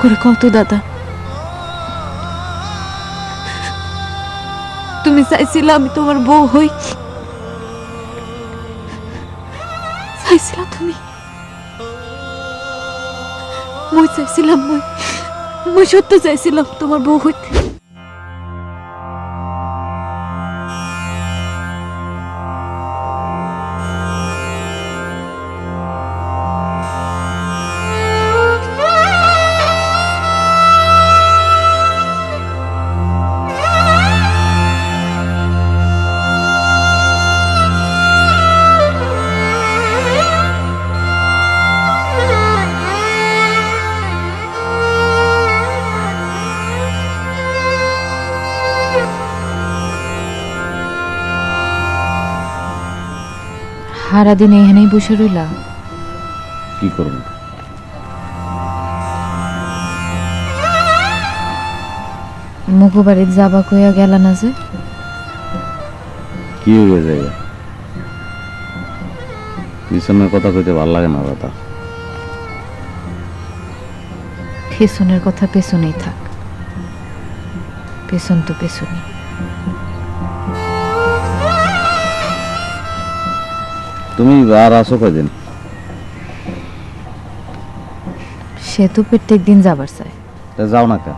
করে কত দাদা, তুমি চাইছিলে আমি তোমার বউ হই, চাইছিলা তুমি, মই চাইছিলাম, মই সত্য চাইছিলাম তোমার বউ হইতে। সারাদিন এখানেই বসে রইলা? কি করব? মুগো বাড়ির যাবা কইয়া গেলা না যে? কি হয়ে যায়? পিছনের কথা কইতে ভাল লাগে না দাদা। পেছনের কথা পেছনেই থাক, পেছন তো পেছনই। তুমি আর আসো কয়দিন? সে তো প্রত্যেক দিন যাবার চায়। তা যাও না কেন?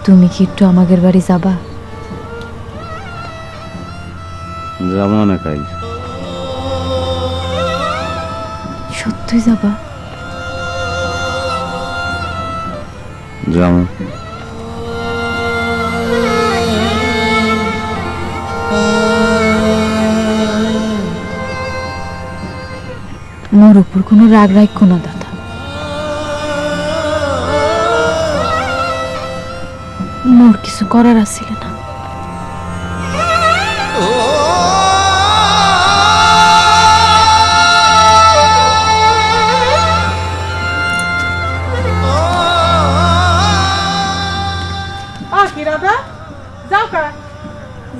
তুমি কি একটু আমাদের বাড়ি যাবা? যাবো না কাই। সত্যই যাবা? যাবো। মোর উপর কোনো রাগ রাখো না দাদা, মোর কিছু করার আছিল না।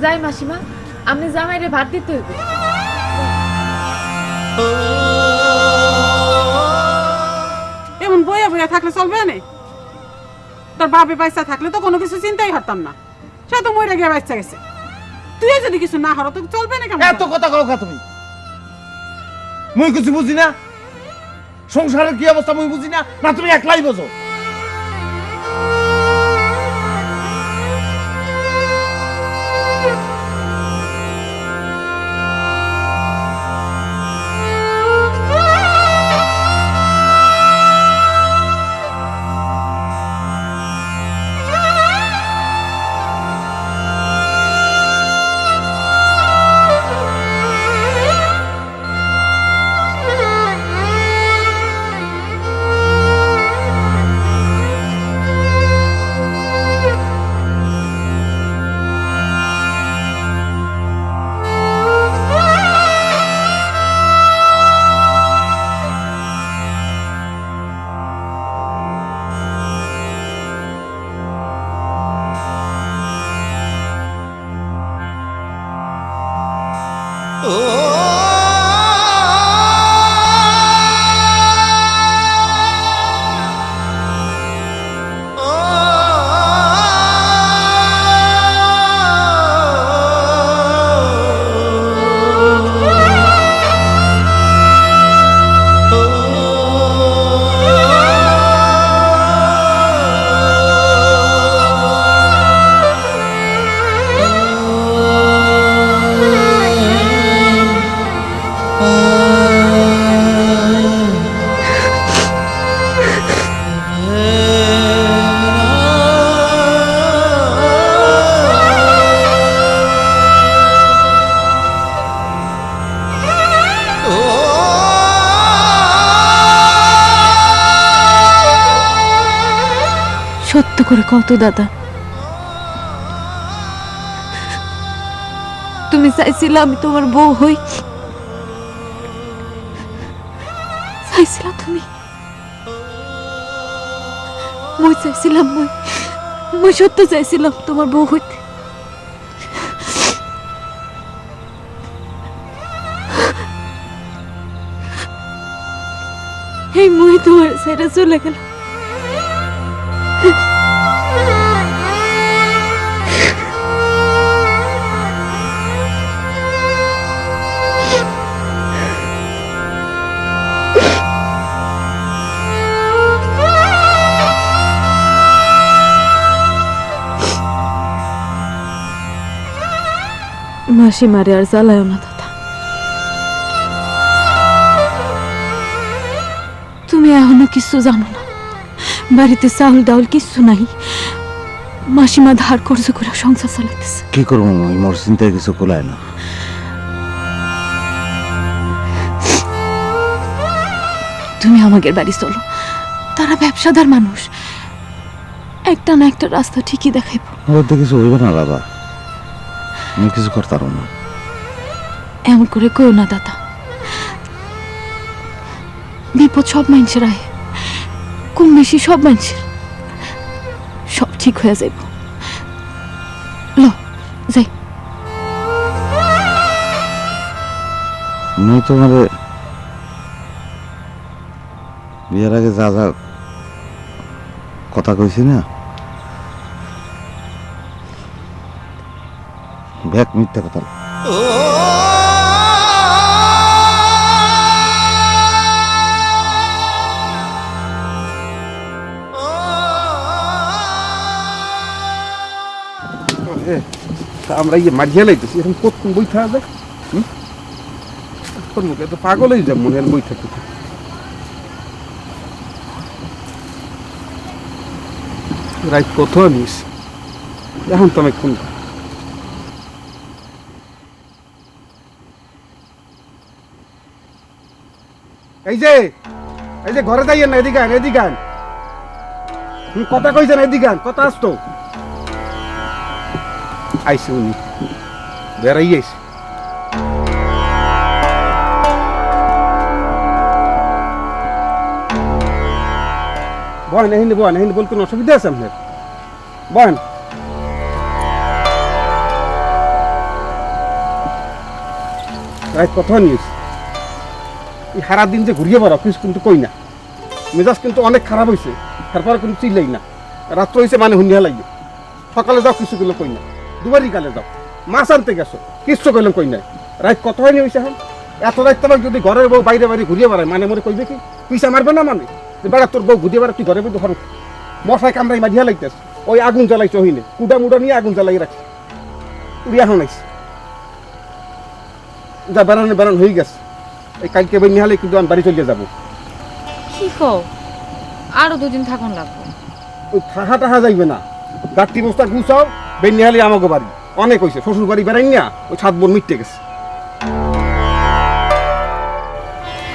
যাই মাসিমা, আমি জামাইরে ভাত দিতে হইবে। এমন বইয়া বইয়া থাকলে চলবে না? তোর বাপে পয়সা থাকলে তো কোনো কিছু চিন্তাই করতাম না, সে তো মরে গিয়ে বাচ্চা গেছে। তুই যদি কিছু না হরো তো চলবে না কেমন? এত কথা কও কা তুমি? মুই কিছু বুঝি না? সংসারের কি অবস্থা মুই বুঝি না? না তুমি একলাই বোঝো? সত্য করে কত দাদা, তুমি চাইছিলে আমি তোমার বউ হই, চাইছিলা তুমি, মই চাইছিলাম মই সত্য চাইছিলাম তোমার বউ হইতে। এই মই তোমার ছেড়ে চলে গেলাম। মাসি মারে আর জ্বালায় না দাদা, তুমি এখনো কিছু জানো না। বাড়িতে চাউল ডাউল কিছু নাই, মাসিমা ধার কর্জ করে সংসার চালাইতেছে। কি করবো মোর চিন্তায় কিছু কোলায় না। তুমি আমাদের বাড়ি চলো, তারা ব্যবসাদার মানুষ, একটা না একটা রাস্তা ঠিকই দেখাইব। ওর তো কিছু হইবে না বাবা, আমি কিছু করতে পারবো না। এমন করে কইও না দাদা, বিপদ সব মানুষের আয়, কম বেশি সব মানুষের, সব ঠিক হয়ে যাইব। লো যাই। আমি তোমার বিয়ের আগে যা যা কথা কইছি না, ব্যাক মিথ্যা কথা। আমরা ইয়ে মাঝিয়ে লাইতেছি এখন কতক্ষণ বই থাকা যায়। তোর মুখে তো পাগল হয়ে যাব মনে হয় বই থাকতে। রাত কত নিস এখন তো আমি কোন এই যে ঘরে যাইয়েন না, এদিকে আন এদিকে আন। কথা কইছেন এদিকে আন, কথা আসতো আইসি উনি বেড়াই আইসি। বহেন এহিনি বহেন, এহিনি বল কোনো অসুবিধা আছে আপনার? বহেন। রাত কথা নিস এই সারাদিন যে ঘুরিয়ে বেড়াও কিছু কিন্তু কই না, মেজাজ কিন্তু অনেক খারাপ হয়েছে, তারপরে কিন্তু চিল্লাই না। রাত্র হয়েছে মানে হুন্ডিয়া লাগে, সকালে যাও কিছু গেলে কই না, দুবারই কালে যাও, মাছ আনতে গেছো কিচ্ছু গেলাম কই নাই। রাত কত হয়নি হয়েছে এখন? এত রাত তোমার যদি ঘরের বউ বাইরে বাইরে ঘুরিয়ে বেড়ায় মানে মনে কইবে কি পয়সা মারবে না, মানে বেড়া তোর বউ ঘুরিয়ে বেড়া তুই ঘরে বই ঘর মশায় কামড়াই মাঝিয়া লাগতেছ। ওই আগুন জ্বালাইছ হইনে, কুড়া মুড়া নিয়ে আগুন জ্বালাই রাখছি, উড়িয়া এখন আইস যা বেড়ানো হয়ে গেছে। এই কালকে বই নিহালে কিন্তু আমি বাড়ি চলে যাবো। কি কও, আরো দুদিন থাকুন লাগবো? ওই থাহা টাহা যাইবে না, গাঠটি বস্তা গুছাও, বেন নিহালে আমাকে বাড়ি অনেক হয়েছে, শ্বশুর বাড়ি বেড়াই না, ওই ছাদ বোন মিটতে গেছে।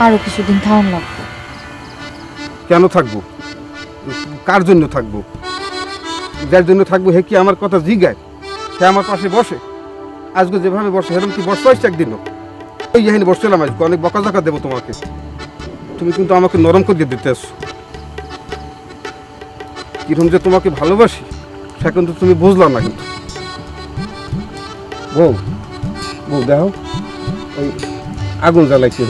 আরো কিছুদিন থাকুন লাগবো? কেন থাকবো, কার জন্য থাকবো? যার জন্য থাকবো হে কি আমার কথা জিগায়? সে আমার পাশে বসে, আজকে যেভাবে বসে সেরকম কি বসতে হয়েছে একদিনও? ওই এখানে বসছিলাম আজকে, অনেক বকা জাকা দেবো তোমাকে, তুমি কিন্তু আমাকে নরম করে দিতে আসো। কিরকম যে তোমাকে ভালোবাসি সে কিন্তু তুমি বুঝলাম না। কিন্তু বউ দেখো ওই আগুন জ্বালাইছে,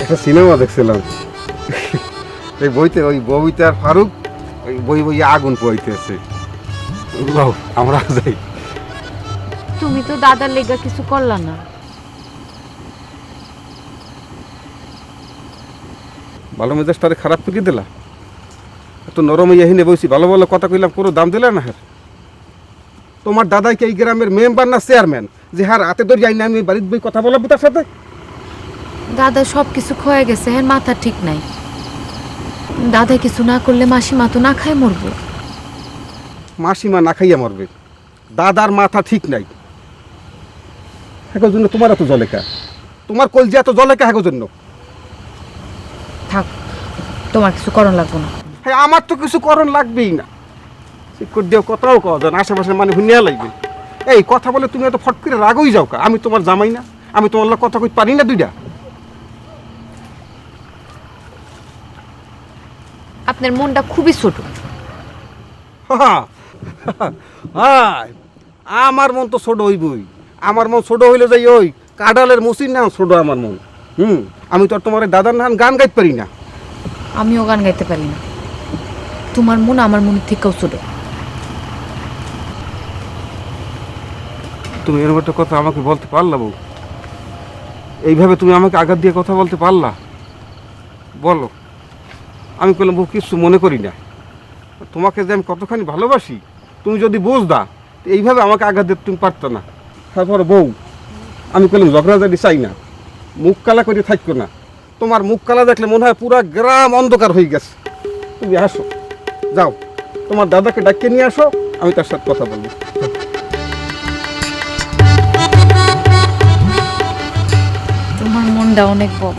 একটা সিনেমা দেখছিলাম এই বইতে, ওই বইতে আর ফারুক ওই বই আগুন পোয়াইতেছে। আমরা যাই। তুমি তো দাদার লেগা কিছু করলা না। ভালো মেজাজটারে খারাপ করে দিলা, এত নরম ইয়াহিনে বইছি, ভালো ভালো কথা কইলাম, কোনো দাম দিলা না। হ্যাঁ তোমার দাদাই কি এই গ্রামের মেম্বার না চেয়ারম্যান যে হার হাতে ধরে যাই না আমি বাড়ির বই কথা বলবো তার সাথে? দাদা সব কিছু ক্ষয়ে গেছে, হ্যাঁ মাথা ঠিক নাই। দাদা কিছু না করলে মাসিমা তো না খায় মরবো। মাসিমা না খাইয়া মরবে, দাদার মাথা ঠিক নাই। হ্যাঁ জন্য তোমার এত জলেকা, তোমার কলজি এত জলেকা হ্যাঁ জন্য। থাক, তোমার কিছু করণ লাগবো না। হ্যাঁ আমার তো কিছু করণ লাগবেই না, দিও কথাও কওয়া যায় না, আশেপাশে মানে হুনিয়া লাগবে। এই কথা বলে তুমি এত ফট করে রাগই যাও কা? আমি তোমার জামাই না? আমি তোমার লোক কথা কই পারি না দুইটা? আপনার মনটা খুবই ছোট। হায়, আমার মন তো ছোট হইবই। আমার মন ছোট হইলে যাই ওই কাডালের মুসির না ছোট আমার মন। আমি তো আর তোমার দাদার নাম গান গাইতে পারি না। আমিও গান গাইতে পারি না। তোমার মন আমার মনের থেকেও ছোট। তুমি এরকম একটা কথা আমাকে বলতে পারলা বউ? এইভাবে তুমি আমাকে আঘাত দিয়ে কথা বলতে পারলা? বলো। আমি বললাম বউ কিছু মনে করি না, তোমাকে যে আমি কতখানি ভালোবাসি তুমি যদি বুঝদা, এইভাবে আমাকে আঘাত দিতে তুমি পারতো না। তারপরে বউ আমি বললাম ঝগড়াঝাটি চাই না, মুখ কালা করে থাকতো না। তোমার মুখ কালা দেখলে মনে হয় পুরা গ্রাম অন্ধকার হয়ে গেছে। তুমি আসো, যাও তোমার দাদাকে ডাকিয়ে নিয়ে আসো, আমি তার সাথে কথা বলবো। তোমার মনটা অনেক বড়।